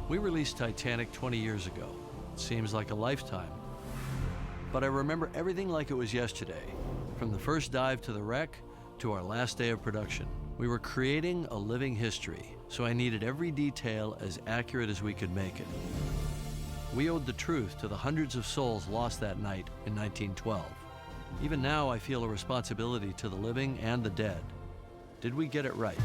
We released Titanic 20 years ago. It seems like a lifetime. But I remember everything like it was yesterday, from the first dive to the wreck to our last day of production. We were creating a living history, so I needed every detail as accurate as we could make it. We owed the truth to the hundreds of souls lost that night in 1912. Even now, I feel a responsibility to the living and the dead. Did we get it right?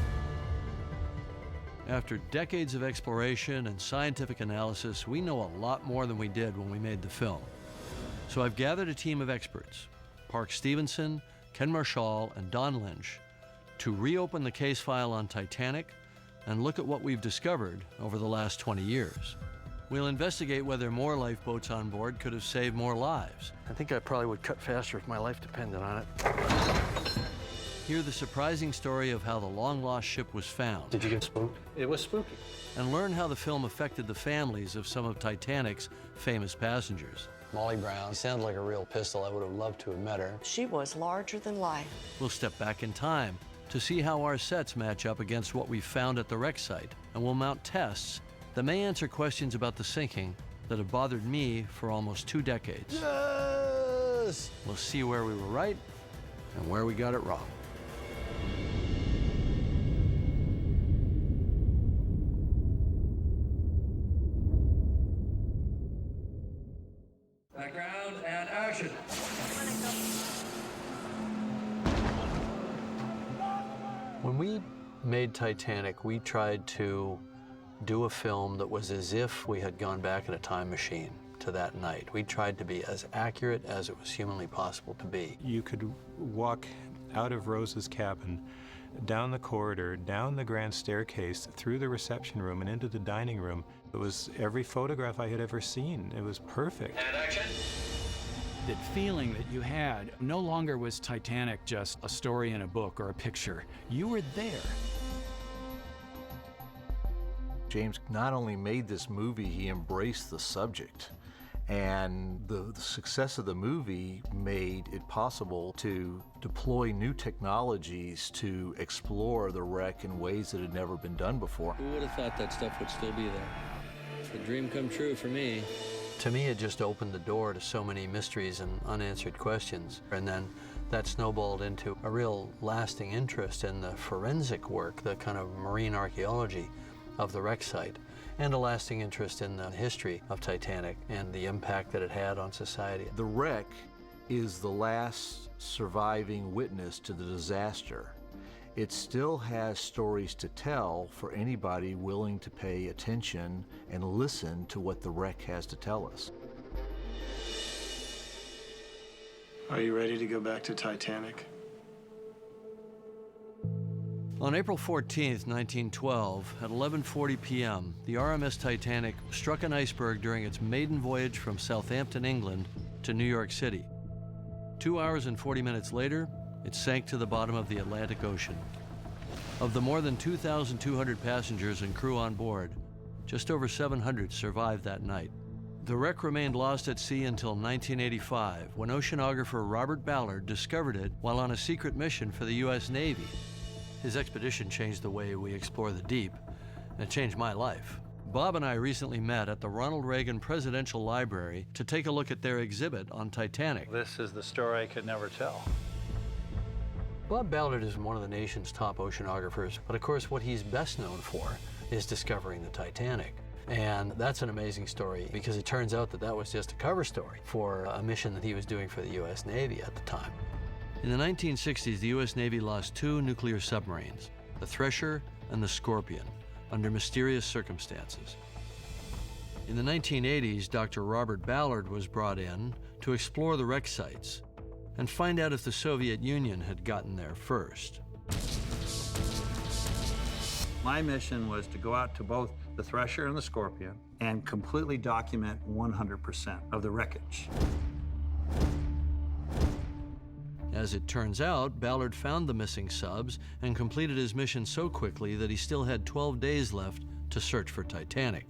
After decades of exploration and scientific analysis, we know a lot more than we did when we made the film. So I've gathered a team of experts, Park Stevenson, Ken Marshall, and Don Lynch, to reopen the case file on Titanic and look at what we've discovered over the last 20 years. We'll investigate whether more lifeboats on board could have saved more lives. I think I probably would cut faster if my life depended on it. Hear the surprising story of how the long-lost ship was found. Did you get spooked? It was spooky. And learn how the film affected the families of some of Titanic's famous passengers. Molly Brown sounded like a real pistol. I would have loved to have met her. She was larger than life. We'll step back in time to see how our sets match up against what we've found at the wreck site, and we'll mount tests that may answer questions about the sinking that have bothered me for almost 2 decades. Yes! We'll see where we were right and where we got it wrong. Background and action. When we made Titanic, we tried to do a film that was as if we had gone back in a time machine to that night. We tried to be as accurate as it was humanly possible to be. You could walk out of Rose's cabin, down the corridor, down the grand staircase, through the reception room and into the dining room. It was every photograph I had ever seen. It was perfect. And action. That feeling that you had, no longer was Titanic just a story in a book or a picture. You were there. James not only made this movie, he embraced the subject. And the success of the movie made it possible to deploy new technologies to explore the wreck in ways that had never been done before. Who would have thought that stuff would still be there? It's a dream come true for me. To me, it just opened the door to so many mysteries and unanswered questions. And then that snowballed into a real lasting interest in the forensic work, the kind of marine archaeology of the wreck site, and a lasting interest in the history of Titanic and the impact that it had on society. The wreck is the last surviving witness to the disaster. It still has stories to tell for anybody willing to pay attention and listen to what the wreck has to tell us. Are you ready to go back to Titanic? On April 14th, 1912, at 11:40 p.m., the RMS Titanic struck an iceberg during its maiden voyage from Southampton, England, to New York City. 2 hours and 40 minutes later, it sank to the bottom of the Atlantic Ocean. Of the more than 2,200 passengers and crew on board, just over 700 survived that night. The wreck remained lost at sea until 1985, when oceanographer Robert Ballard discovered it while on a secret mission for the U.S. Navy. His expedition changed the way we explore the deep, and it changed my life. Bob and I recently met at the Ronald Reagan Presidential Library to take a look at their exhibit on Titanic. This is the story I could never tell. Bob Ballard is one of the nation's top oceanographers, but of course what he's best known for is discovering the Titanic. And that's an amazing story because it turns out that that was just a cover story for a mission that he was doing for the U.S. Navy at the time. In the 1960s, the U.S. Navy lost 2 nuclear submarines, the Thresher and the Scorpion, under mysterious circumstances. In the 1980s, Dr. Robert Ballard was brought in to explore the wreck sites and find out if the Soviet Union had gotten there first. My mission was to go out to both the Thresher and the Scorpion and completely document 100% of the wreckage. As it turns out, Ballard found the missing subs and completed his mission so quickly that he still had 12 days left to search for Titanic.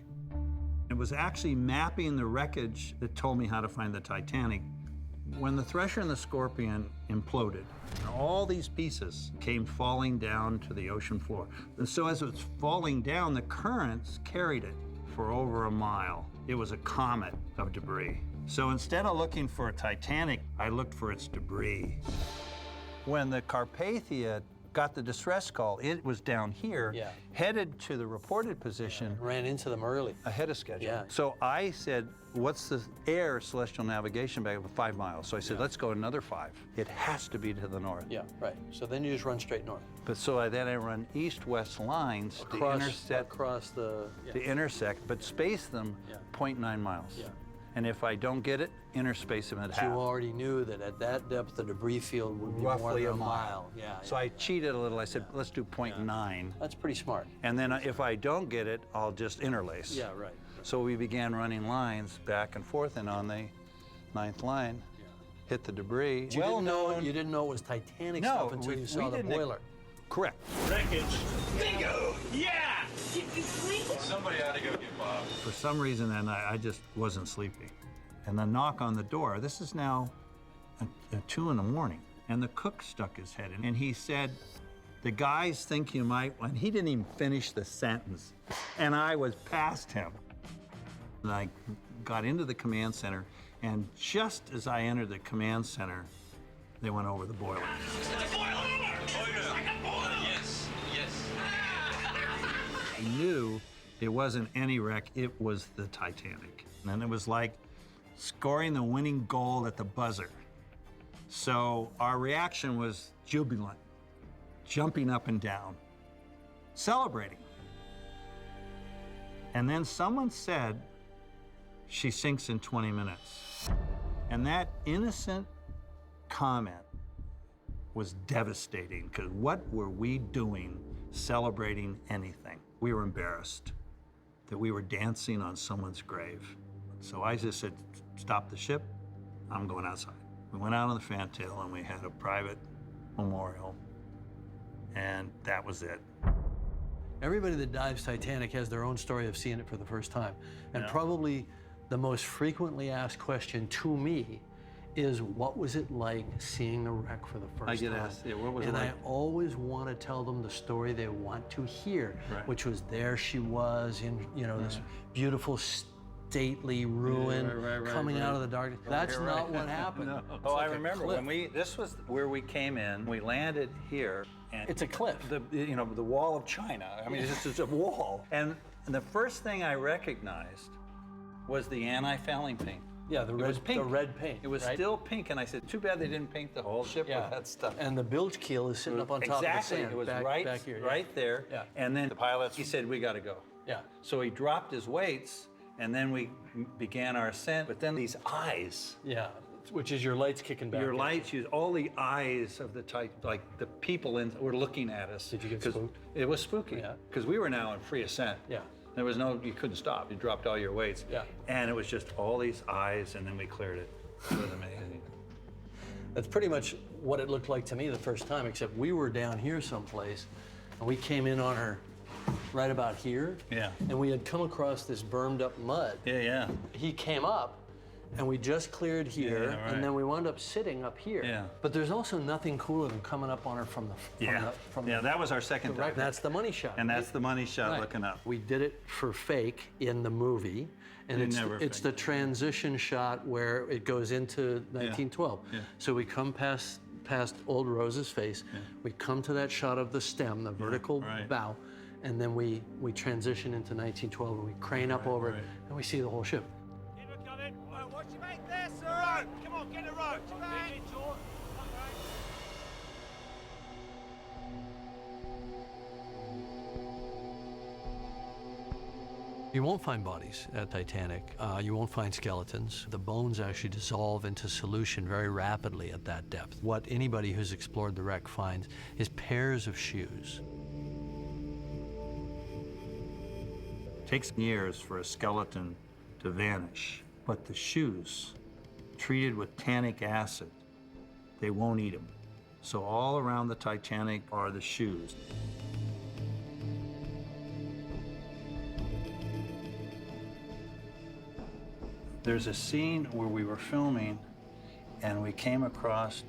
It was actually mapping the wreckage that told me how to find the Titanic. When the Thresher and the Scorpion imploded, all these pieces came falling down to the ocean floor. And so as it was falling down, the currents carried it for for over a mile. It was a comet of debris. So instead of looking for a Titanic, I looked for its debris. When the Carpathia got the distress call, it was down here, headed to the reported position. Ran into them early. Ahead of schedule. Yeah. So I said, what's the air celestial navigation back of 5 miles? So I said, let's go another 5. It has to be to the north. Yeah, right. So then you just run straight north. But so I run east-west lines to intersect, to intersect, but space them 0.9 miles. Yeah. And if I don't get it, interspace them at half. You already knew that at that depth, the debris field would be Roughly more than a a mile. mile. Yeah. So I cheated a little. I said, let's do 0.9. That's pretty smart. And then if I don't get it, I'll just interlace. Yeah, right. So we began running lines back and forth, and on the 9th line, hit the debris. You didn't know it was Titanic stuff until you saw the boiler. Correct. Wreckage. Bingo! Yeah! Somebody ought to go get Bob. For some reason that night, I just wasn't sleeping. And the knock on the door, this is now at 2 in the morning, and the cook stuck his head in, and he said, the guys think you might, and he didn't even finish the sentence, and I was past him. And I got into the command center, and just as I entered the command center, they went over the boiler. I knew it wasn't any wreck, it was the Titanic. And it was like scoring the winning goal at the buzzer. So our reaction was jubilant, jumping up and down, celebrating. And then someone said, she sinks in 20 minutes. And that innocent comment was devastating, because what were we doing celebrating anything? We were embarrassed that we were dancing on someone's grave. So I just said, stop the ship, I'm going outside. We went out on the fantail and we had a private memorial, and that was it. Everybody that dives Titanic has their own story of seeing it for the first time. And probably the most frequently asked question to me is, what was it like seeing the wreck for the first time? I get asked, what was it like? And I always want to tell them the story they want to hear, which was there she was in, this beautiful, stately ruin coming out of the darkness. That's not what happened. No. It's Oh, like I a remember cliff. this was where we came in. We landed here. And It's a cliff. The wall of China. I mean, it's just a wall. And the first thing I recognized was the anti-fouling paint. Yeah, the red paint. It was still pink, and I said, too bad they didn't paint the whole ship with that stuff. And the bilge keel is sitting up on top of the sand. It was back right here. right there. Yeah. And then the pilot, he said, we got to go. Yeah. So he dropped his weights, and then we began our ascent. But then these eyes. Yeah, which is your lights kicking back. Your lights, all the eyes of the the people were looking at us. Did you get spooked? It was spooky, because we were now in free ascent. Yeah. There was you couldn't stop. You dropped all your weights. Yeah. And it was just all these eyes, and then we cleared it. It was amazing. That's pretty much what it looked like to me the first time, except we were down here someplace, and we came in on her right about here. Yeah. And we had come across this bermed up mud. Yeah. He came up, and we just cleared here, right. and then we wound up sitting up here. Yeah. But there's also nothing cooler than coming up on her from the That was our second time. That's the money shot. And that's the money shot Right. looking up. We did it for fake in the movie, and it's the transition shot where it goes into 1912. Yeah. So we come past Old Rose's face, we come to that shot of the stem, the vertical bow, and then we transition into 1912, and we crane up over it, and we see the whole ship. Watch your mate there, sir. Come on, get a rope. You won't find bodies at Titanic. You won't find skeletons. The bones actually dissolve into solution very rapidly at that depth. What anybody who's explored the wreck finds is pairs of shoes. It takes years for a skeleton to vanish, but the shoes, treated with tannic acid, they won't eat them. So all around the Titanic are the shoes. There's a scene where we were filming and we came across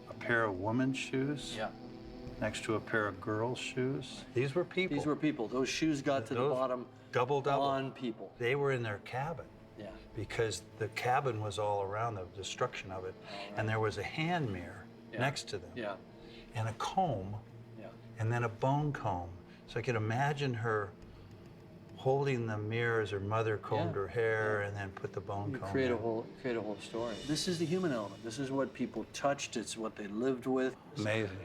a pair of women's shoes next to a pair of girls' shoes. These were people. These were people. Those shoes got to the bottom Double. on people. They were in their cabin. Yeah. Because the cabin was all around the destruction of it. And there was a hand mirror next to them. Yeah. And a comb. Yeah. And then a bone comb. So I could imagine her holding the mirror as her mother combed her hair and then put the bone comb Create a in. whole story. This is the human element. This is what people touched. It's what they lived with. Amazing.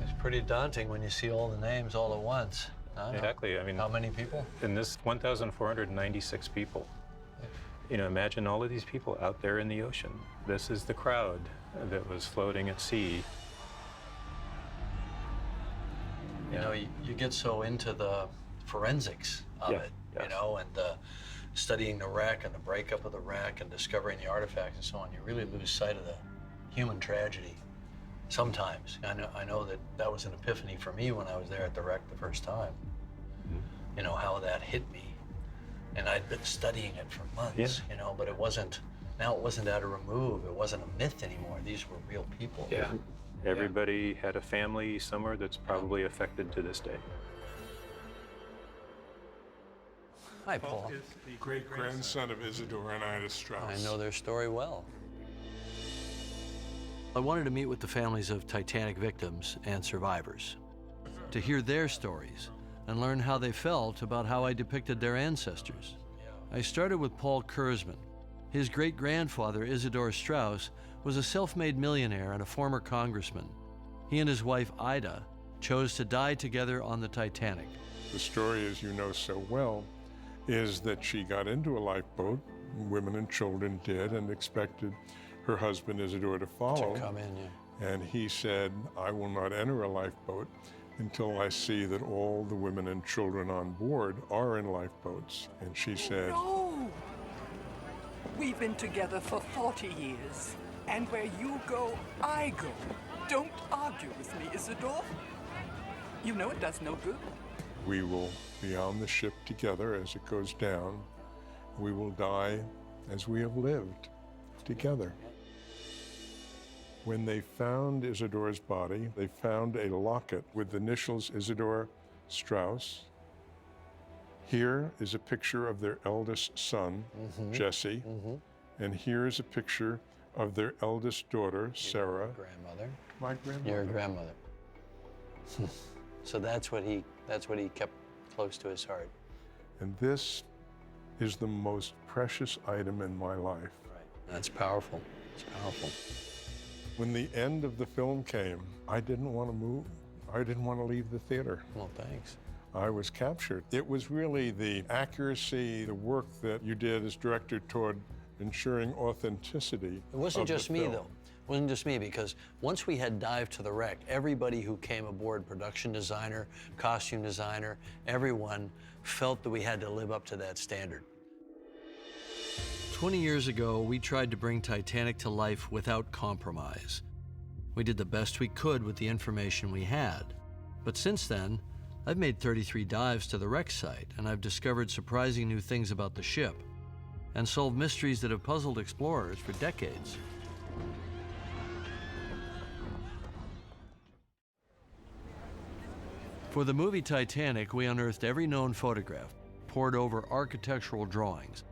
It's pretty daunting when you see all the names all at once. Exactly. I mean, How many people? in this 1,496 people. You know, imagine all of these people out there in the ocean. This is the crowd that was floating at sea. You know, you get so into the forensics of it, you know, and studying the wreck and the breakup of the wreck and discovering the artifacts and so on. You really lose sight of the human tragedy sometimes. I know that was an epiphany for me when I was there at the wreck the first time. You know, how that hit me. And I'd been studying it for months, you know, but it wasn't at a remove. It wasn't a myth anymore. These were real people. Yeah. Everybody had a family somewhere that's probably affected to this day. Hi, Paul. The great-grandson of Isidore and Ida Strauss. I know their story well. I wanted to meet with the families of Titanic victims and survivors, to hear their stories and learn how they felt about how I depicted their ancestors. I started with Paul Kurzman. His great-grandfather, Isidore Strauss, was a self-made millionaire and a former congressman. He and his wife, Ida, chose to die together on the Titanic. The story, as you know so well, is that she got into a lifeboat, women and children did, and expected her husband, Isidore, to follow. To come in, yeah. And he said, I will not enter a lifeboat until I see that all the women and children on board are in lifeboats. And she said, No! We've been together for 40 years. And where you go, I go. Don't argue with me, Isidore. You know it does no good. we will be on the ship together as it goes down. We will die as we have lived together. When they found Isidore's body, they found a locket with the initials Isidore Strauss. Here is a picture of their eldest son, Jesse. And here is a picture of their eldest daughter, Sarah. Grandmother. My grandmother. Your grandmother. So that's what he kept close to his heart. And this is the most precious item in my life. Right. That's powerful. It's powerful. When the end of the film came, I didn't want to move. I didn't want to leave the theater. Well, thanks. I was captured. It was really the accuracy, the work that you did as director toward ensuring authenticity. It wasn't just me, film. though. It wasn't just me, because once we had dived to the wreck, everybody who came aboard, production designer, costume designer, everyone felt that we had to live up to that standard. 20 years ago, we tried to bring Titanic to life without compromise. We did the best we could with the information we had. But since then, I've made 33 dives to the wreck site, and I've discovered surprising new things about the ship and solved mysteries that have puzzled explorers for decades. For the movie Titanic, we unearthed every known photograph, pored over architectural drawings,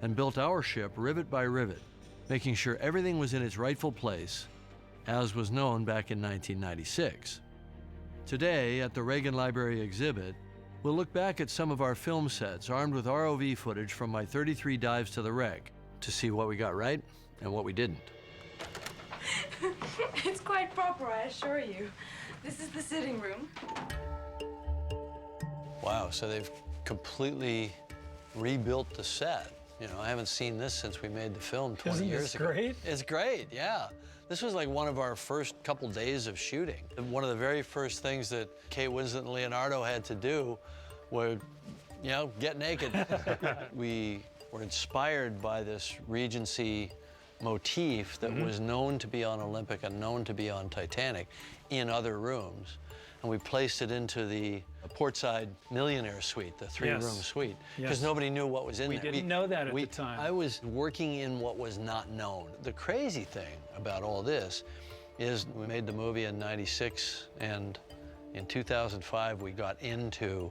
and built our ship rivet by rivet, making sure everything was in its rightful place, as was known back in 1996. Today, at the Reagan Library exhibit, we'll look back at some of our film sets armed with ROV footage from my 33 dives to the wreck to see what we got right and what we didn't. It's quite proper, I assure you. This is the sitting room. Wow, so they've completely rebuilt the set. You know, I haven't seen this since we made the film 20 years ago. Great? It's great, yeah. This was like one of our first couple days of shooting. One of the very first things that Kate Winslet and Leonardo had to do was, you know, get naked. We were inspired by this Regency motif that was known to be on Olympic and known to be on Titanic in other rooms. And we placed it into the portside millionaire suite, the three-room suite, because nobody knew what was in there. We didn't know that at the time. I was working in what was not known. The crazy thing about all this is we made the movie in '96, and in 2005 we got into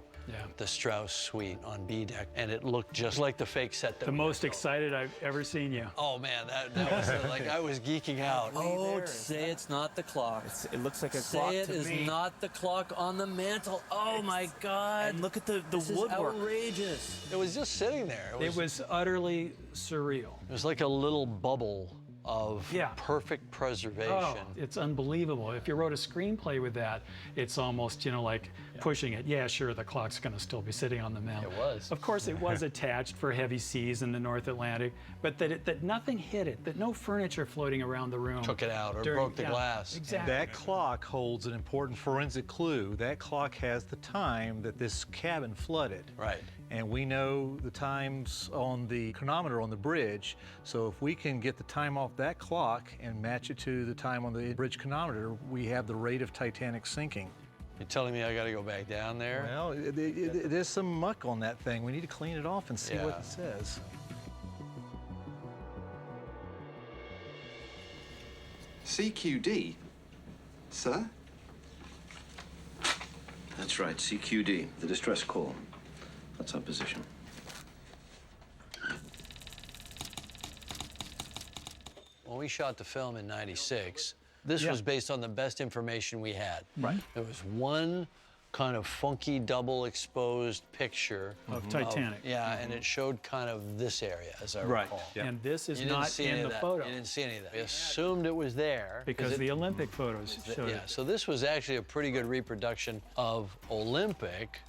the Strauss suite on B deck, and it looked just like the fake set. The most excited I've ever seen you. Oh man, that was like I was geeking out. Oh, say it's not the clock. It looks like a clock Say it to is me. not the clock on the mantle. Oh my God! And look at the This is woodwork. outrageous. It was just sitting there. It was utterly surreal. It was like a little bubble of perfect preservation. Oh, it's unbelievable. If you wrote a screenplay with that, it's almost, you know, like pushing it. Yeah, sure, the clock's going to still be sitting on the mantle. It was. Of course, it was attached for heavy seas in the North Atlantic, but that nothing hit it, that no furniture floating around the room. Took it out or broke the glass. Exactly. That clock holds an important forensic clue. That clock has the time that this cabin flooded. Right. And we know the times on the chronometer on the bridge, so if we can get the time off that clock and match it to the time on the bridge chronometer, we have the rate of Titanic sinking. You're telling me I got to go back down there? Well, there's some muck on that thing. We need to clean it off and see what it says. CQD? Sir? That's right, CQD, the distress call. That's our position. When we shot the film in '96, this was based on the best information we had. Right. There was one kind of funky double exposed picture of Titanic. And it showed kind of this area, as I recall. And this is You didn't not see any in of the that. photo. You didn't see any of that. We assumed it was there. Because the Olympic photos showed Yeah, it. so this was actually a pretty good reproduction of Olympic,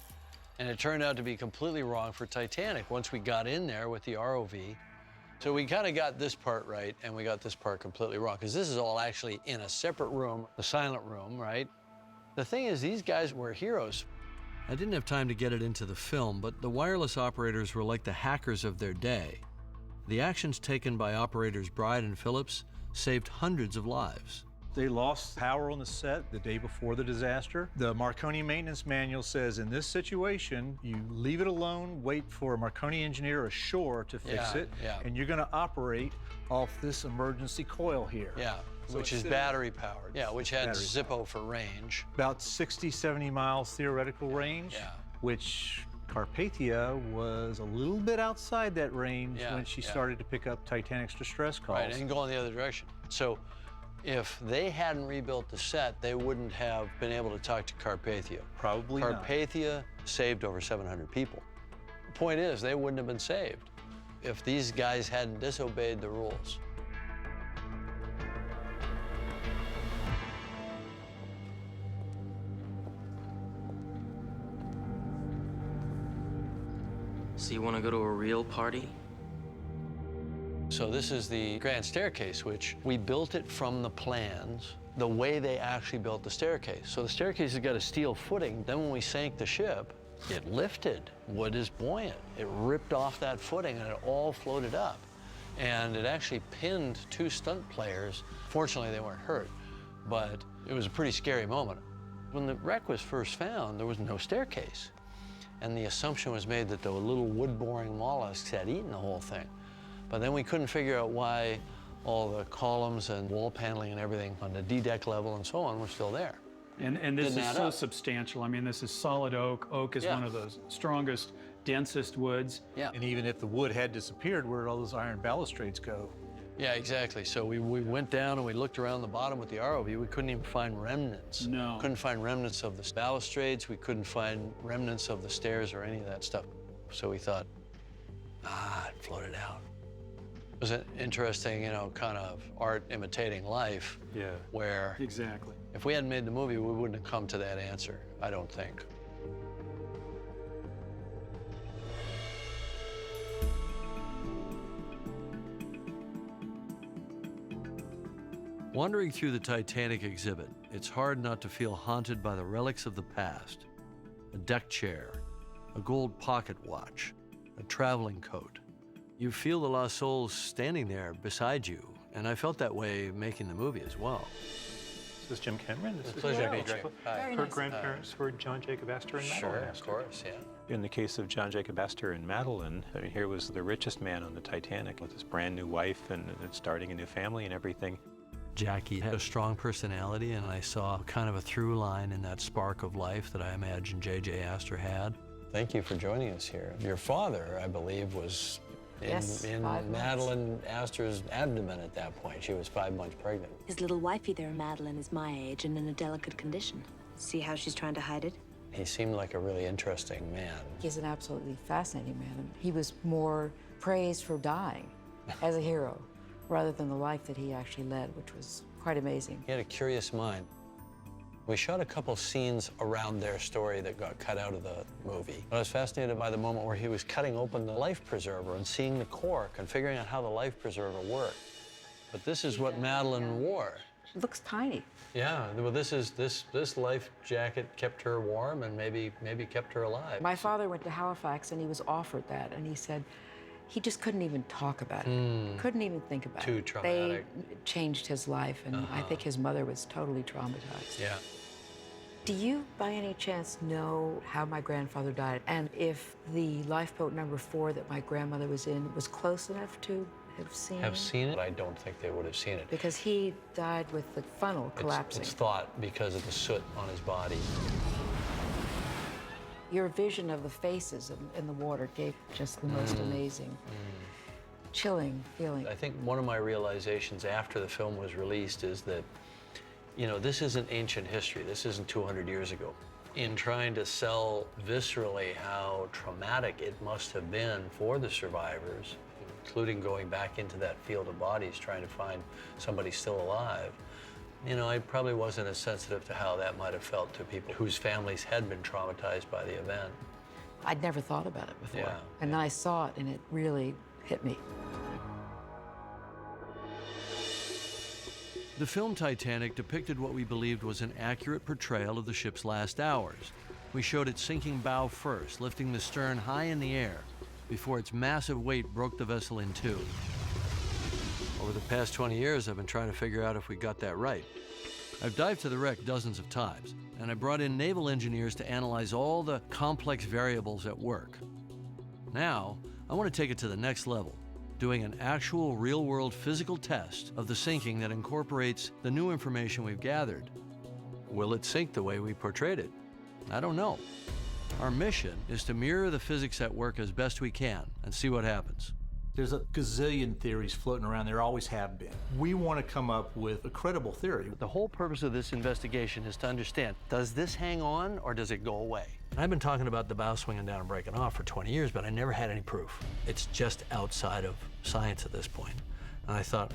and it turned out to be completely wrong for Titanic once we got in there with the ROV. So we kind of got this part right, and we got this part completely wrong, because this is all actually in a separate room, the silent room, right? The thing is, these guys were heroes. I didn't have time to get it into the film, but the wireless operators were like the hackers of their day. The actions taken by operators Bride and Phillips saved hundreds of lives. They lost power on the set the day before the disaster. The Marconi maintenance manual says in this situation, you leave it alone, wait for a Marconi engineer ashore to fix it, and you're gonna operate off this emergency coil here. Yeah, So which is battery powered. Yeah, which had Zippo for range. About 60, 70 miles theoretical range, which Carpathia was a little bit outside that range when she started to pick up Titanic's distress calls. Right, and go in the other direction. So if they hadn't rebuilt the set, they wouldn't have been able to talk to Carpathia. Probably not. Carpathia saved over 700 people. The point is, they wouldn't have been saved if these guys hadn't disobeyed the rules. So you want to go to a real party? So this is the grand staircase, which we built it from the plans, the way they actually built the staircase. So the staircase has got a steel footing. Then when we sank the ship, it lifted. Wood is buoyant. It ripped off that footing and it all floated up. And it actually pinned 2 stunt players. Fortunately, they weren't hurt, but it was a pretty scary moment. When the wreck was first found, there was no staircase. And the assumption was made that the little wood-boring mollusks had eaten the whole thing. But then we couldn't figure out why all the columns and wall paneling and everything on the D-deck level and so on were still there. And this Didn't is add so up. substantial. I mean, this is solid oak. Oak is one of the strongest, densest woods. Yeah. And even if the wood had disappeared, where did all those iron balustrades go? Yeah, exactly. So we went down and we looked around the bottom with the ROV. We couldn't even find remnants. No. Couldn't find remnants of the balustrades. We couldn't find remnants of the stairs or any of that stuff. So we thought, it floated out. It was an interesting, you know, kind of art imitating life. Yeah. Where Exactly. if we hadn't made the movie, we wouldn't have come to that answer, I don't think. Wandering through the Titanic exhibit, it's hard not to feel haunted by the relics of the past. A deck chair, a gold pocket watch, a traveling coat. You feel the lost souls standing there beside you, and I felt that way making the movie as well. This is Jim Cameron. This is Pleasure to John meet you. Jacob. Hi. Her Very nice. grandparents were John Jacob Astor and Madeline Sure, of Astor. course, yeah. In the case of John Jacob Astor and Madeline, I mean, here was the richest man on the Titanic with his brand new wife and starting a new family and everything. Jackie had a strong personality, and I saw kind of a through line in that spark of life that I imagine J.J. Astor had. Thank you for joining us here. Your father, I believe, was in Madeline Astor's abdomen at that point. She was 5 months pregnant. His little wifey there, Madeline, is my age and in a delicate condition. See how she's trying to hide it? He seemed like a really interesting man. He's an absolutely fascinating man. He was more praised for dying as a hero rather than the life that he actually led, which was quite amazing. He had a curious mind. We shot a couple scenes around their story that got cut out of the movie. I was fascinated by the moment where he was cutting open the life preserver and seeing the cork and figuring out how the life preserver worked. But this is what Madeline wore. It looks tiny. Yeah, well, this life jacket kept her warm and maybe kept her alive. My father went to Halifax and he was offered that, and he said he just couldn't even talk about it. Couldn't even think about it. Too traumatic. They changed his life, and I think his mother was totally traumatized. Yeah. Do you, by any chance, know how my grandfather died? And if the lifeboat number 4 that my grandmother was in was close enough to have seen it? I don't think they would have seen it. Because he died with the funnel collapsing. It's thought because of the soot on his body. Your vision of the faces in the water gave just the most amazing, chilling feeling. I think one of my realizations after the film was released is that, you know, this isn't ancient history. This isn't 200 years ago. In trying to sell viscerally how traumatic it must have been for the survivors, including going back into that field of bodies, trying to find somebody still alive, you know, I probably wasn't as sensitive to how that might have felt to people whose families had been traumatized by the event. I'd never thought about it before. Yeah. And I saw it, and it really hit me. The film Titanic depicted what we believed was an accurate portrayal of the ship's last hours. We showed it sinking bow first, lifting the stern high in the air before its massive weight broke the vessel in two. Over the past 20 years, I've been trying to figure out if we got that right. I've dived to the wreck dozens of times, and I brought in naval engineers to analyze all the complex variables at work. Now, I want to take it to the next level, doing an actual real-world physical test of the sinking that incorporates the new information we've gathered. Will it sink the way we portrayed it? I don't know. Our mission is to mirror the physics at work as best we can and see what happens. There's a gazillion theories floating around. There always have been. We want to come up with a credible theory. The whole purpose of this investigation is to understand, does this hang on or does it go away? I've been talking about the bow swinging down and breaking off for 20 years, but I never had any proof. It's just outside of science at this point. And I thought,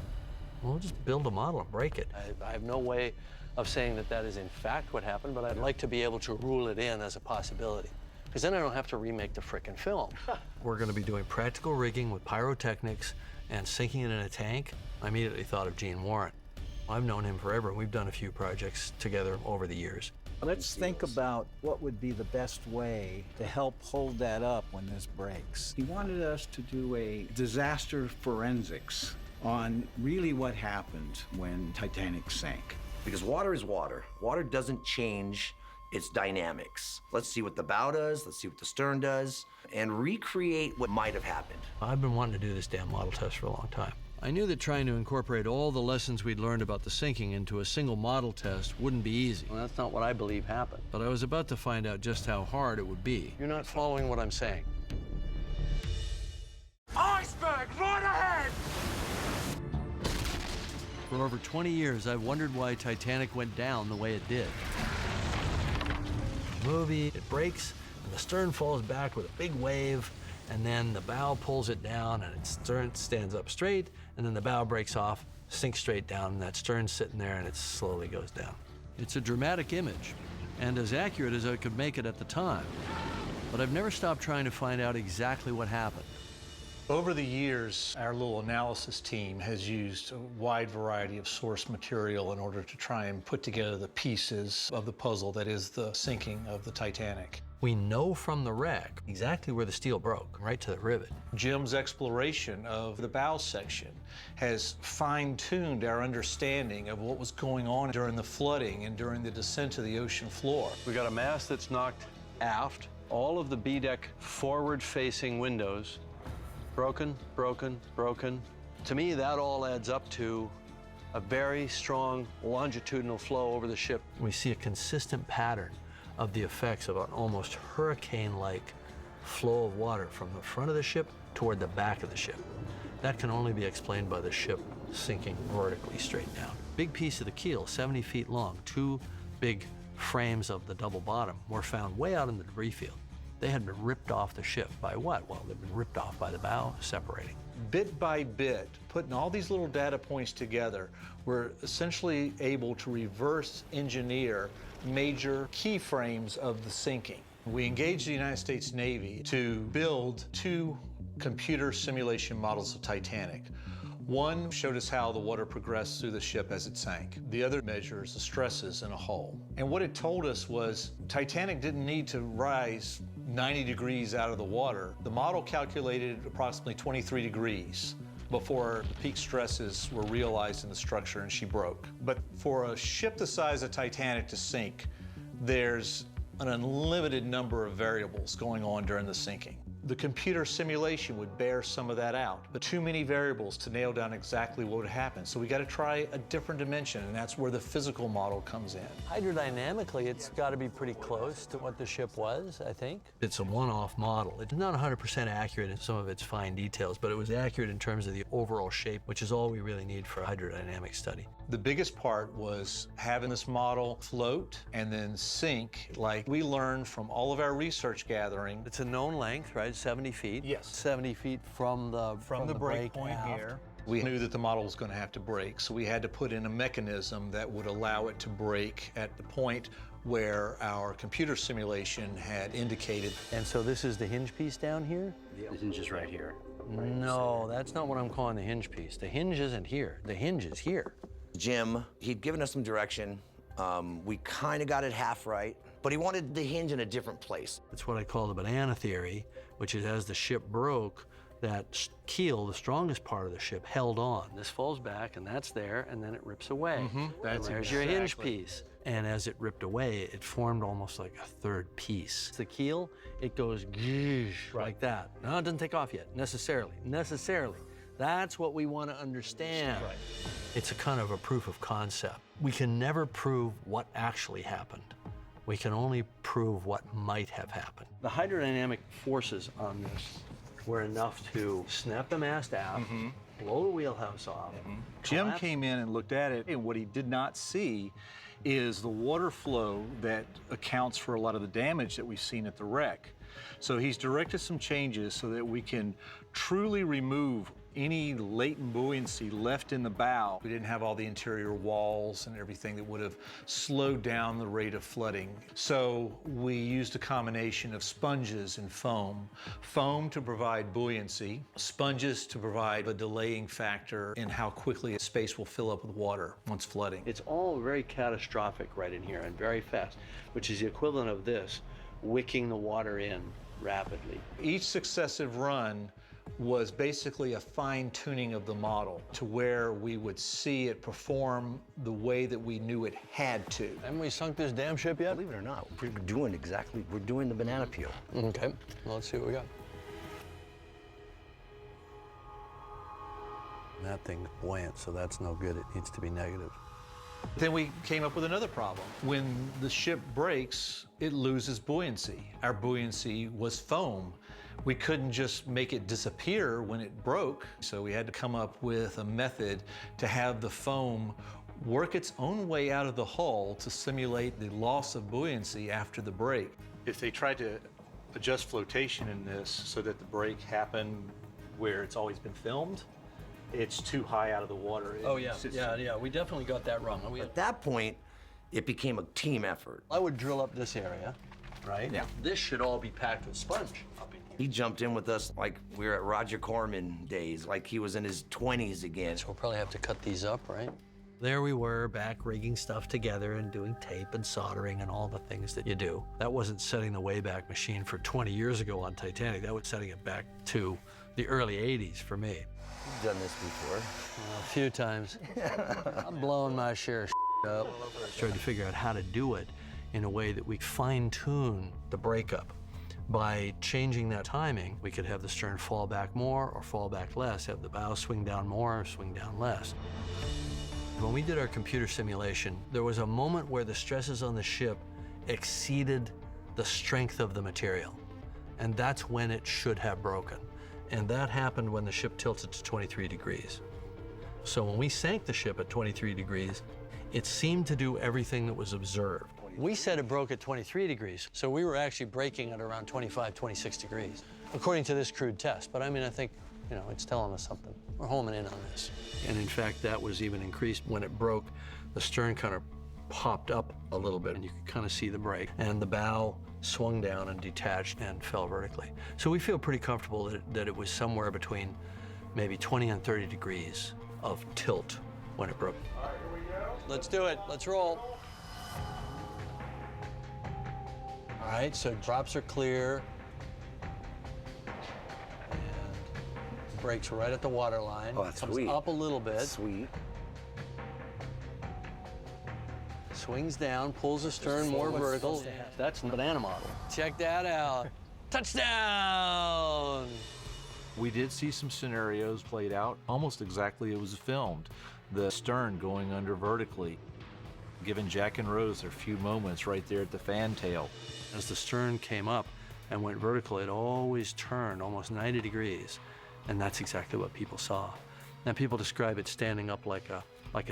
well, we'll just build a model and break it. I have no way of saying that that is in fact what happened, but I'd like to be able to rule it in as a possibility. Because then I don't have to remake the frickin' film. We're gonna be doing practical rigging with pyrotechnics and sinking it in a tank. I immediately thought of Gene Warren. I've known him forever, and we've done a few projects together over the years. Let's think about what would be the best way to help hold that up when this breaks. He wanted us to do a disaster forensics on really what happened when Titanic sank. Because water is water. Water doesn't change its dynamics. Let's see what the bow does, let's see what the stern does, and recreate what might have happened. I've been wanting to do this damn model test for a long time. I knew that trying to incorporate all the lessons we'd learned about the sinking into a single model test wouldn't be easy. Well, that's not what I believe happened. But I was about to find out just how hard it would be. You're not following what I'm saying. Iceberg, right ahead! For over 20 years, I've wondered why Titanic went down the way it did. Movie, it breaks, and the stern falls back with a big wave, and then the bow pulls it down, and its stern stands up straight, and then the bow breaks off, sinks straight down, and that stern's sitting there, and it slowly goes down. It's a dramatic image, and as accurate as I could make it at the time. But I've never stopped trying to find out exactly what happened. Over the years, our little analysis team has used a wide variety of source material in order to try and put together the pieces of the puzzle that is the sinking of the Titanic. We know from the wreck exactly where the steel broke, right to the rivet. Jim's exploration of the bow section has fine-tuned our understanding of what was going on during the flooding and during the descent to the ocean floor. We got a mast that's knocked aft. All of the B-deck forward-facing windows broken, broken, broken. To me, that all adds up to a very strong longitudinal flow over the ship. We see a consistent pattern of the effects of an almost hurricane-like flow of water from the front of the ship toward the back of the ship. That can only be explained by the ship sinking vertically straight down. Big piece of the keel, 70 feet long, 2 big frames of the double bottom were found way out in the debris field. They had been ripped off the ship by what? Well, they'd been ripped off by the bow, separating. Bit by bit, putting all these little data points together, we're essentially able to reverse engineer major key frames of the sinking. We engaged the United States Navy to build 2 computer simulation models of Titanic. One showed us how the water progressed through the ship as it sank. The other measures the stresses in a hull. And what it told us was Titanic didn't need to rise 90 degrees out of the water. The model calculated approximately 23 degrees before the peak stresses were realized in the structure and she broke. But for a ship the size of Titanic to sink, there's an unlimited number of variables going on during the sinking. The computer simulation would bear some of that out, but too many variables to nail down exactly what would happen. So we got to try a different dimension, and that's where the physical model comes in. Hydrodynamically, it's got to be pretty close to what the ship was, I think. It's a one-off model. It's not 100% accurate in some of its fine details, but it was accurate in terms of the overall shape, which is all we really need for a hydrodynamic study. The biggest part was having this model float and then sink like we learned from all of our research gathering. It's a known length, right? 70 feet. Yes. 70 feet from the break point aft. here. We knew that the model was going to have to break, so we had to put in a mechanism that would allow it to break at the point where our computer simulation had indicated. And so this is the hinge piece down here? The hinge is right here. No, that's not what I'm calling the hinge piece. The hinge isn't here. The hinge is here. Jim, he'd given us some direction. We kind of got it half right, but he wanted the hinge in a different place. It's what I call the banana theory, which is as the ship broke, that keel, the strongest part of the ship, held on. This falls back, and that's there, and then it rips away. That's and there's your hinge piece. And as it ripped away, it formed almost like a third piece. The keel, it goes like that. No, it doesn't take off yet, necessarily. That's what we want to understand. Right. It's a kind of a proof of concept. We can never prove what actually happened. We can only prove what might have happened. The hydrodynamic forces on this were enough to snap the mast aft, blow the wheelhouse off. Jim came in and looked at it, and what he did not see is the water flow that accounts for a lot of the damage that we've seen at the wreck. So he's directed some changes so that we can truly remove any latent buoyancy left in the bow. We didn't have all the interior walls and everything that would have slowed down the rate of flooding. So we used a combination of sponges and foam. Foam to provide buoyancy, sponges to provide a delaying factor in how quickly a space will fill up with water once flooding. It's all very catastrophic right in here and very fast, which is the equivalent of this, wicking the water in rapidly. Each successive run was basically a fine-tuning of the model to where we would see it perform the way that we knew it had to. Haven't we sunk this damn ship yet? Believe it or not, we're doing the banana peel. Okay, well, let's see what we got. That thing's buoyant, so that's no good. It needs to be negative. Then we came up with another problem. When the ship breaks, it loses buoyancy. Our buoyancy was foam. We couldn't just make it disappear when it broke, so we had to come up with a method to have the foam work its own way out of the hull to simulate the loss of buoyancy after the break. If they tried to adjust flotation in this so that the break happened where it's always been filmed, it's too high out of the water. Yeah, we definitely got that wrong. At that point, it became a team effort. I would drill up this area, right? Yeah. This should all be packed with sponge up in here. He jumped in with us like we were at Roger Corman days, like he was in his 20s again. So we'll probably have to cut these up, right? There we were, back rigging stuff together and doing tape and soldering and all the things that you do. That wasn't setting the Wayback Machine for 20 years ago on Titanic. That was setting it back to the early 80s for me. You've done this before. A few times. I'm blowing my share of up. I tried to figure out how to do it in a way that we fine-tune the breakup. By changing that timing, we could have the stern fall back more or fall back less, have the bow swing down more or swing down less. When we did our computer simulation, there was a moment where the stresses on the ship exceeded the strength of the material. And that's when it should have broken. And that happened when the ship tilted to 23 degrees. So when we sank the ship at 23 degrees, it seemed to do everything that was observed. We said it broke at 23 degrees, so we were actually breaking at around 25, 26 degrees, according to this crude test. But I mean, I think, you know, it's telling us something. We're homing in on this. And in fact, that was even increased when it broke. The stern kind of popped up a little bit, and you could kind of see the break. And the bow swung down and detached and fell vertically. So we feel pretty comfortable that it was somewhere between maybe 20 and 30 degrees of tilt when it broke. All right, here we go. Let's do it. Let's roll. All right, so drops are clear. And brakes right at the water line. Oh, that's Comes sweet. up a little bit. Sweet. Swings down, pulls the stern more vertical. That's the banana model. Check that out. Touchdown! We did see some scenarios played out almost exactly as it was filmed. The stern going under vertically, giving Jack and Rose their few moments right there at the fantail. As the stern came up and went vertical, it always turned almost 90 degrees. And that's exactly what people saw. Now, people describe it standing up like a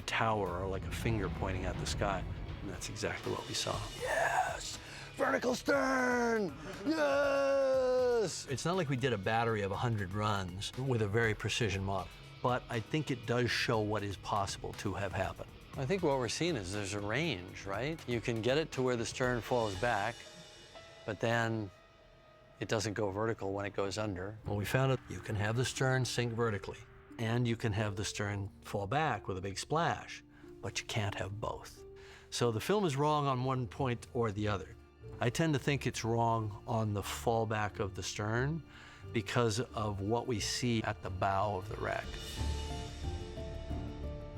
tower or like a finger pointing at the sky. And that's exactly what we saw. Yes! Vertical stern! Yes! It's not like we did a battery of 100 runs with a very precision model, but I think it does show what is possible to have happened. I think what we're seeing is there's a range, right? You can get it to where the stern falls back, but then it doesn't go vertical when it goes under. Well, we found out you can have the stern sink vertically, and you can have the stern fall back with a big splash, but you can't have both. So the film is wrong on one point or the other. I tend to think it's wrong on the fallback of the stern because of what we see at the bow of the wreck.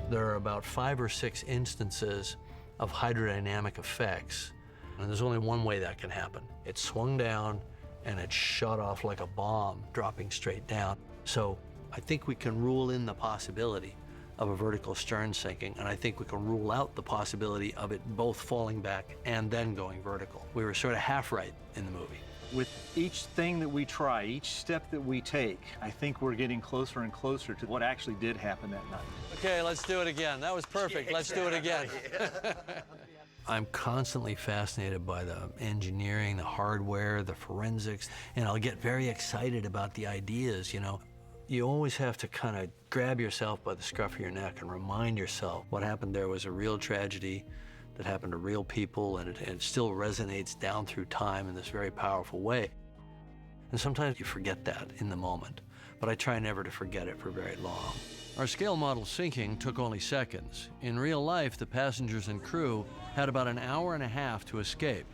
There are about 5 or 6 instances of hydrodynamic effects, and there's only one way that can happen. It swung down and it shot off like a bomb, dropping straight down. So I think we can rule in the possibility of a vertical stern sinking, and I think we can rule out the possibility of it both falling back and then going vertical. We were sort of half right in the movie. With each thing that we try, each step that we take, I think we're getting closer and closer to what actually did happen that night. Okay, let's do it again. That was perfect. Let's do it again. I'm constantly fascinated by the engineering, the hardware, the forensics, and I'll get very excited about the ideas, you know. You always have to kind of grab yourself by the scruff of your neck and remind yourself what happened there was a real tragedy that happened to real people, and it still resonates down through time in this very powerful way. And sometimes you forget that in the moment, but I try never to forget it for very long. Our scale model sinking took only seconds. In real life, the passengers and crew had about an hour and a half to escape.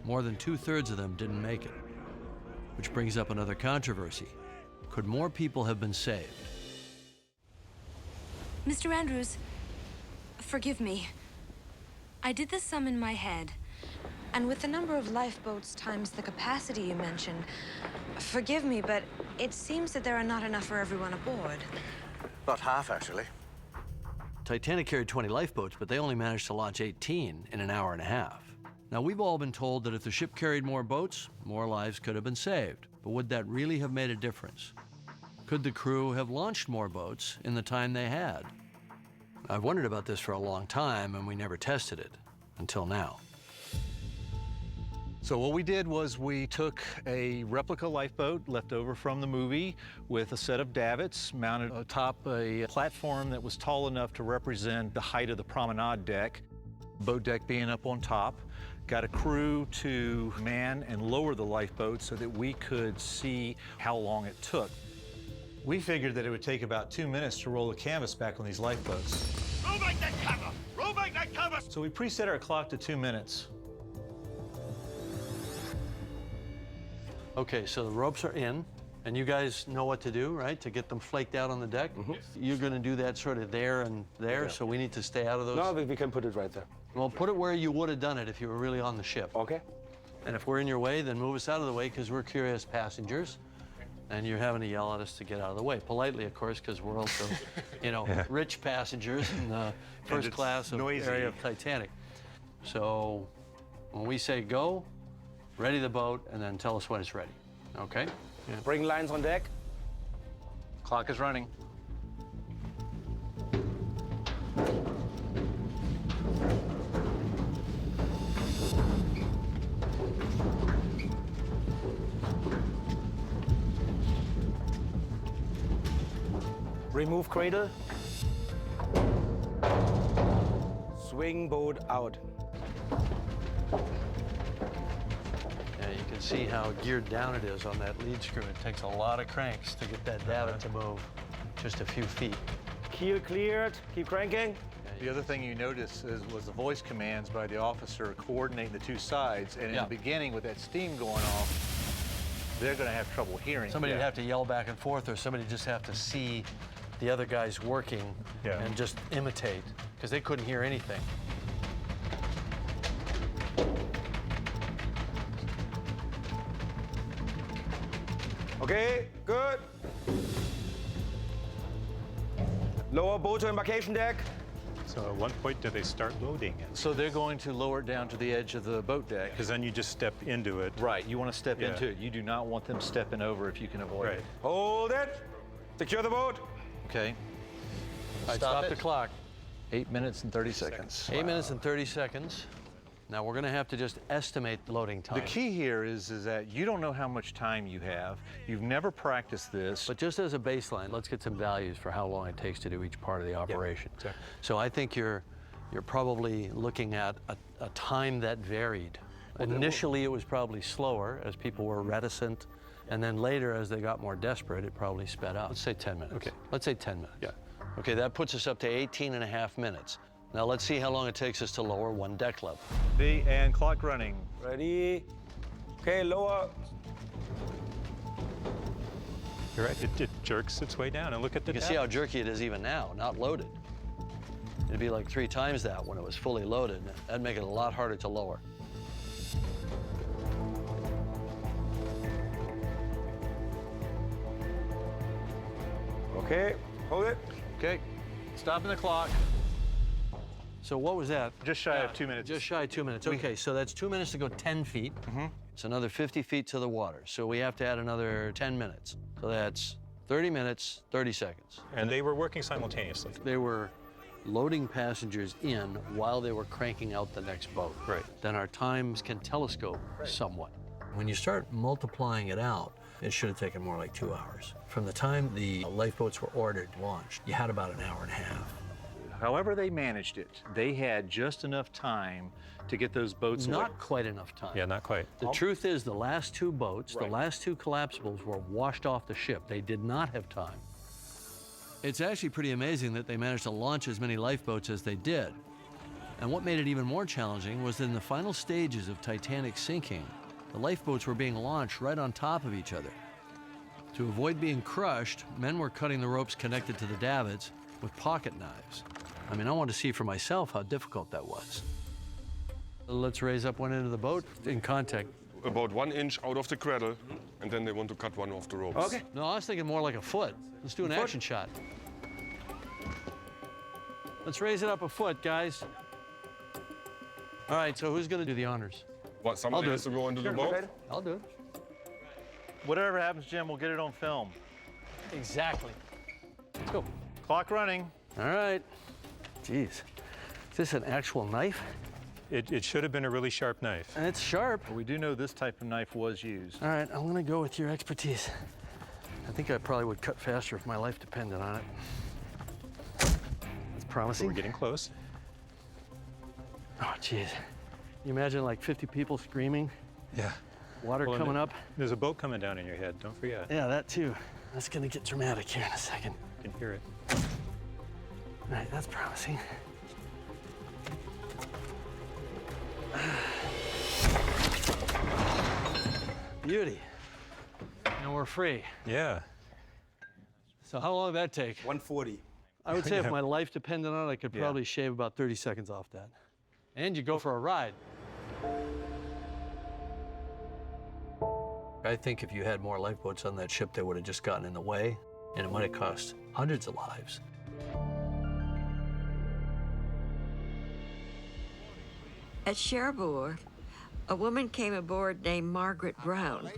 More than 2/3 of them didn't make it. Which brings up another controversy. Could more people have been saved? Mr. Andrews, forgive me. I did the sum in my head. And with the number of lifeboats times the capacity you mentioned, forgive me, but it seems that there are not enough for everyone aboard. About half, actually. Titanic carried 20 lifeboats, but they only managed to launch 18 in an hour and a half. Now, we've all been told that if the ship carried more boats, more lives could have been saved. But would that really have made a difference? Could the crew have launched more boats in the time they had? I've wondered about this for a long time, and we never tested it until now. So what we did was we took a replica lifeboat left over from the movie with a set of davits mounted atop a platform that was tall enough to represent the height of the promenade deck, boat deck being up on top. Got a crew to man and lower the lifeboat so that we could see how long it took. We figured that it would take about 2 minutes to roll the canvas back on these lifeboats. Roll back that cover! Roll back that cover! So we preset our clock to 2 minutes. Okay, so the ropes are in, and you guys know what to do, right? To get them flaked out on the deck? Mm-hmm. You're gonna do that sort of there and there, so we need to stay out of those? No, we can put it right there. Well, put it where you would have done it if you were really on the ship. Okay. And if we're in your way, then move us out of the way, because we're curious passengers. and you're having to yell at us to get out of the way. Politely, of course, because we're also, rich passengers in the first class area of Titanic. So when we say go, ready the boat, and then tell us when it's ready, okay? Yeah. Bring lines on deck. Clock is running. Remove cradle. Swing boat out. Yeah, you can see how geared down it is on that lead screw. It takes a lot of cranks to get that davit to move just a few feet. Keel cleared. Keep cranking. The other thing you notice was the voice commands by the officer coordinating the two sides. And in the beginning, with that steam going off, they're going to have trouble hearing. Somebody would have to yell back and forth, or somebody just have to see the other guys working and just imitate, because they couldn't hear anything. Okay, good. Lower boat to embarkation deck. So at one point, do they start loading it? So they're going to lower it down to the edge of the boat deck. Because then you just step into it. Right, you want to step into it. You do not want them stepping over if you can avoid it. Hold it. Secure the boat. Okay. Stop the clock. 8 minutes and 30 seconds. 8 minutes and 30 seconds. Now we're going to have to just estimate the loading time. The key here is that you don't know how much time you have. You've never practiced this. But just as a baseline, let's get some values for how long it takes to do each part of the operation. Yeah, exactly. So I think you're probably looking at a time that varied. Initially, it was probably slower as people were reticent, and then later, as they got more desperate, it probably sped up. Let's say 10 minutes. Okay. Let's say 10 minutes. Yeah. Okay, that puts us up to 18 and a half minutes. Now let's see how long it takes us to lower one deck level. And clock running. Ready. Okay, lower. You're right, it jerks its way down, and look at the You can see how jerky it is even now, not loaded. It'd be like 3 times that when it was fully loaded. That'd make it a lot harder to lower. Okay, hold it. Okay, stopping the clock. So what was that? Just shy of 2 minutes. Just shy of 2 minutes. Okay, so that's 2 minutes to go 10 feet. It's another 50 feet to the water. So we have to add another 10 minutes. So that's 30 minutes, 30 seconds. And they were working simultaneously. They were loading passengers in while they were cranking out the next boat. Right. Then our times can telescope somewhat. When you start multiplying it out, it should have taken more like 2 hours. From the time the lifeboats were ordered, launched, you had about an hour and a half. However they managed it, they had just enough time to get those boats away. Not quite enough time. Yeah, not quite. The truth is the last 2 boats, the last 2 collapsibles were washed off the ship. They did not have time. It's actually pretty amazing that they managed to launch as many lifeboats as they did. And what made it even more challenging was that in the final stages of Titanic's sinking, the lifeboats were being launched right on top of each other. To avoid being crushed, men were cutting the ropes connected to the davits with pocket knives. I mean, I wanted to see for myself how difficult that was. Let's raise up one end of the boat in contact. About 1 inch out of the cradle, and then they want to cut one of the ropes. Okay. No, I was thinking more like a foot. Let's do an action shot. Let's raise it up a foot, guys. All right, so who's gonna do the honors? What, somebody has to go into the boat? I'll do it. Whatever happens, Jim, we'll get it on film. Exactly. Let's go. Clock running. All right. Jeez. Is this an actual knife? It should have been a really sharp knife. And it's sharp. But we do know this type of knife was used. All right, I'm gonna go with your expertise. I think I probably would cut faster if my life depended on it. That's promising. We're getting close. Oh, jeez. You imagine like 50 people screaming? Yeah. Water coming up? There's a boat coming down in your head, don't forget. Yeah, that too. That's gonna get dramatic here in a second. You can hear it. All right, that's promising. Beauty. And we're free. Yeah. So how long did that take? 140. I would say if my life depended on it, I could probably shave about 30 seconds off that. And you go for a ride. I think if you had more lifeboats on that ship, they would have just gotten in the way, and it might have cost hundreds of lives. At Cherbourg, a woman came aboard named Margaret Brown,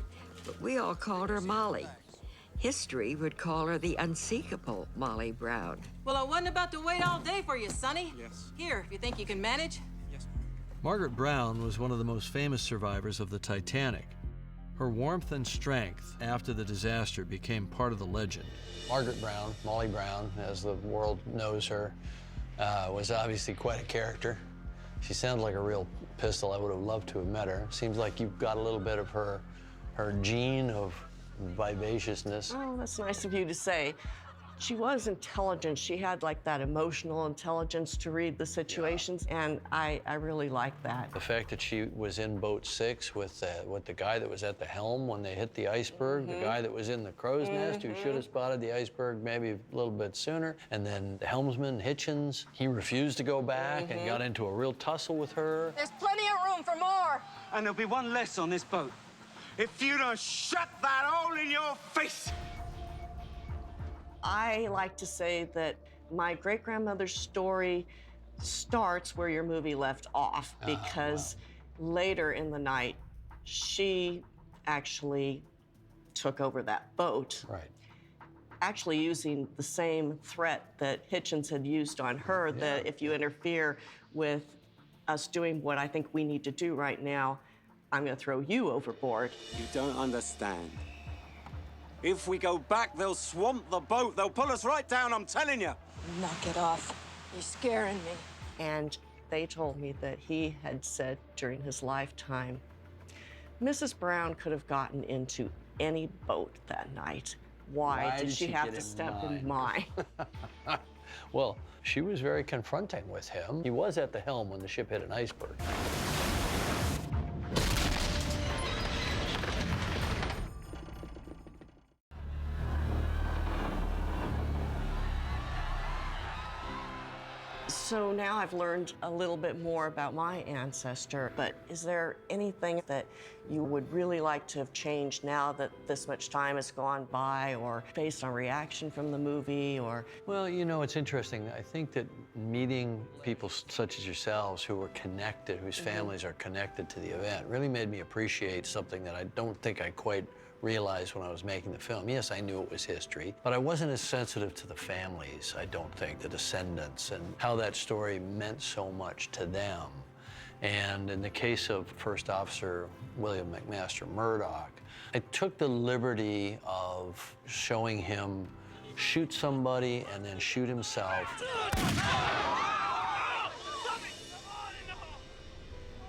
but we all called her Molly. History would call her the unsinkable Molly Brown. Well, I wasn't about to wait all day for you, Sonny. Yes. Here, if you think you can manage. Yes. Margaret Brown was one of the most famous survivors of the Titanic. Her warmth and strength after the disaster became part of the legend. Margaret Brown, Molly Brown, as the world knows her, was obviously quite a character. She sounded like a real pistol. I would have loved to have met her. Seems like you've got a little bit of her gene of vivaciousness. Oh, that's nice of you to say. She was intelligent. She had like that emotional intelligence to read the situations, and I really like that. The fact that she was in boat 6 with the guy that was at the helm when they hit the iceberg, the guy that was in the crow's nest who should have spotted the iceberg maybe a little bit sooner, and then the helmsman, Hitchens, he refused to go back and got into a real tussle with her. There's plenty of room for more. And there'll be one less on this boat. If you don't shut that hole in your face. I like to say that my great-grandmother's story starts where your movie left off, because later in the night, she actually took over that boat. Right. Actually using the same threat that Hitchens had used on her, that if you interfere with us doing what I think we need to do right now, I'm gonna throw you overboard. You don't understand. If we go back, they'll swamp the boat. They'll pull us right down, I'm telling you. Knock it off. You're scaring me. And they told me that he had said during his lifetime, Mrs. Brown could have gotten into any boat that night. Why did she have to step in mine? Well, she was very confronting with him. He was at the helm when the ship hit an iceberg. So now I've learned a little bit more about my ancestor, but is there anything that you would really like to have changed now that this much time has gone by, or based on reaction from the movie, or? Well, you know, it's interesting. I think that meeting people such as yourselves who are connected, whose families are connected to the event, really made me appreciate something that I don't think I quite realized when I was making the film. Yes, I knew it was history, but I wasn't as sensitive to the families, I don't think, the descendants, and how that story meant so much to them. And in the case of First Officer William McMaster Murdoch, I took the liberty of showing him shoot somebody and then shoot himself.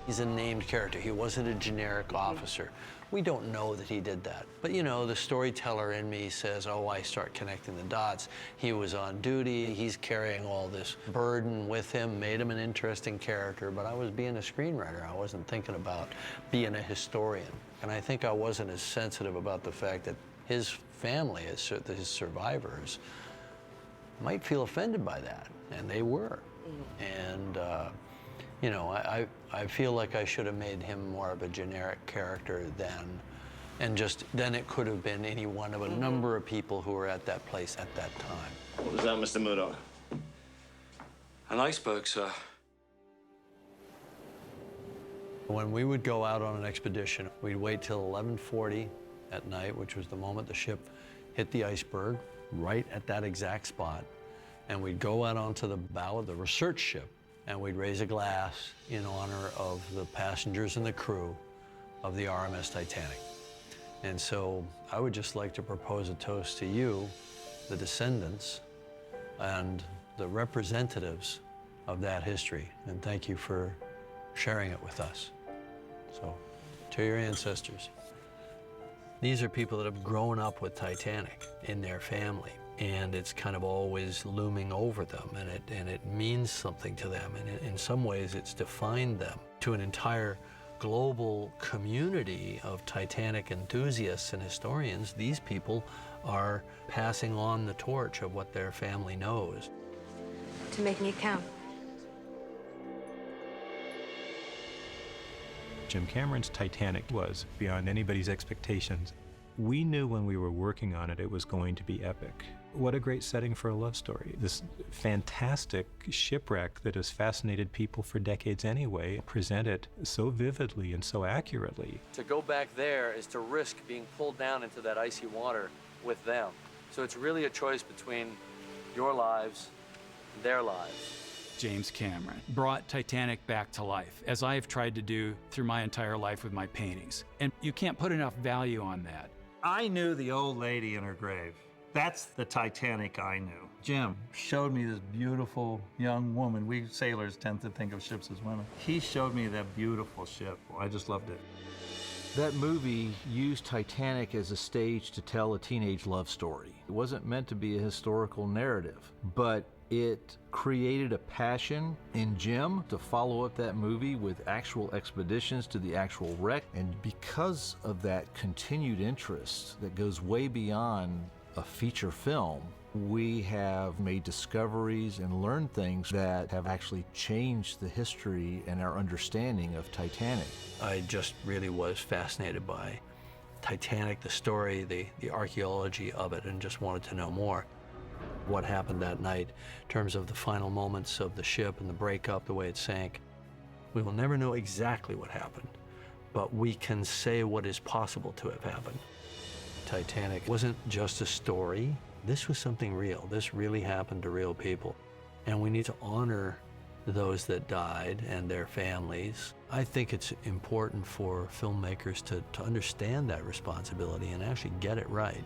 He's a named character. He wasn't a generic officer. We don't know that he did that. But, you know, the storyteller in me says, oh, I start connecting the dots. He was on duty. He's carrying all this burden with him, made him an interesting character. But I was being a screenwriter. I wasn't thinking about being a historian. And I think I wasn't as sensitive about the fact that his family, his survivors, might feel offended by that. And they were. And, you know, I feel like I should have made him more of a generic character then it could have been any one of a number of people who were at that place at that time. What was that, Mr. Murdoch? An iceberg, sir. When we would go out on an expedition, we'd wait till 11:40 at night, which was the moment the ship hit the iceberg, right at that exact spot. And we'd go out onto the bow of the research ship, and we'd raise a glass in honor of the passengers and the crew of the RMS Titanic. And so I would just like to propose a toast to you, the descendants, and the representatives of that history. And thank you for sharing it with us. So, to your ancestors. These are people that have grown up with Titanic in their family, and it's kind of always looming over them, and it means something to them, and in some ways it's defined them. To an entire global community of Titanic enthusiasts and historians, these people are passing on the torch of what their family knows. To make me count. Jim Cameron's Titanic was beyond anybody's expectations. We knew when we were working on it, it was going to be epic. What a great setting for a love story. This fantastic shipwreck that has fascinated people for decades anyway, presented so vividly and so accurately. To go back there is to risk being pulled down into that icy water with them. So it's really a choice between your lives and their lives. James Cameron brought Titanic back to life, as I have tried to do through my entire life with my paintings. And you can't put enough value on that. I knew the old lady in her grave. That's the Titanic I knew. Jim showed me this beautiful young woman. We sailors tend to think of ships as women. He showed me that beautiful ship. I just loved it. That movie used Titanic as a stage to tell a teenage love story. It wasn't meant to be a historical narrative, but it created a passion in Jim to follow up that movie with actual expeditions to the actual wreck. And because of that continued interest that goes way beyond a feature film, we have made discoveries and learned things that have actually changed the history and our understanding of Titanic. I just really was fascinated by Titanic, the story, the archaeology of it, and just wanted to know more. What happened that night in terms of the final moments of the ship and the breakup, the way it sank. We will never know exactly what happened, but we can say what is possible to have happened. Titanic wasn't just a story. This was something real. This really happened to real people. And we need to honor those that died and their families. I think it's important for filmmakers to understand that responsibility and actually get it right.